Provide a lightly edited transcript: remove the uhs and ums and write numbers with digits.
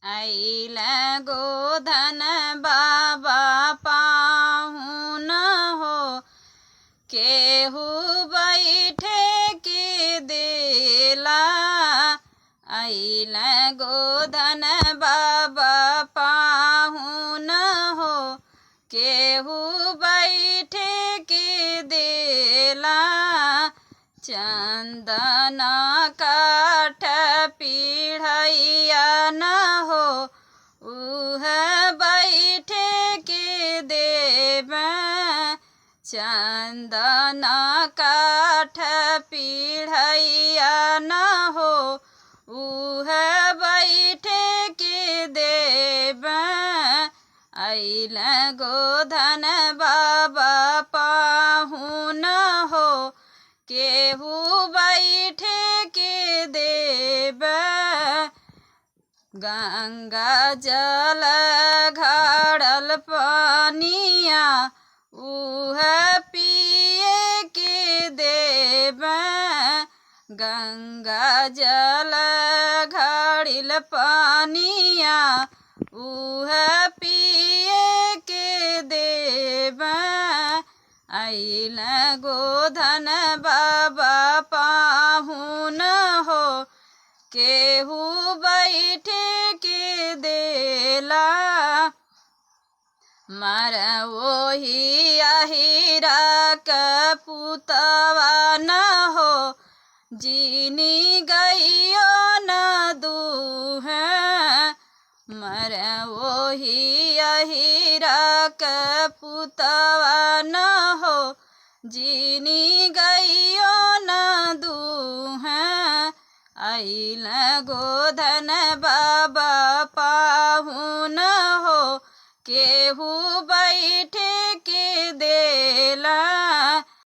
आइल गोधन बाबा पाहुन हो, केहू बैठे के देला। आइल गोधन बाबा पाहुन हो, केहू बैठे के देला। चंदन काठ पीढ़ैया न हो, उह बैठे के देबे। चंदन काठ पीढ़ैया न हो, उह बैठे के देबे। आइल गोधन बाबा पाहुन हो, केहू बैठे के देबे। गंगा जल घड़ल पानिया, उह पिए के देबे। गंगा जल घड़िल पानिया, उह पिए के देबे। आइल गोधन बाबा पाहुन हो, केहू बैठे के देला। मर ओही अहिरा क पुतवा न हो, जीनी गइयो न दूहे। मर ओही अहिरा क पुतवा न हो, जीनी गइयो न दूहे। आइल गोधन बाबा पाहुन हो, केहू बैठे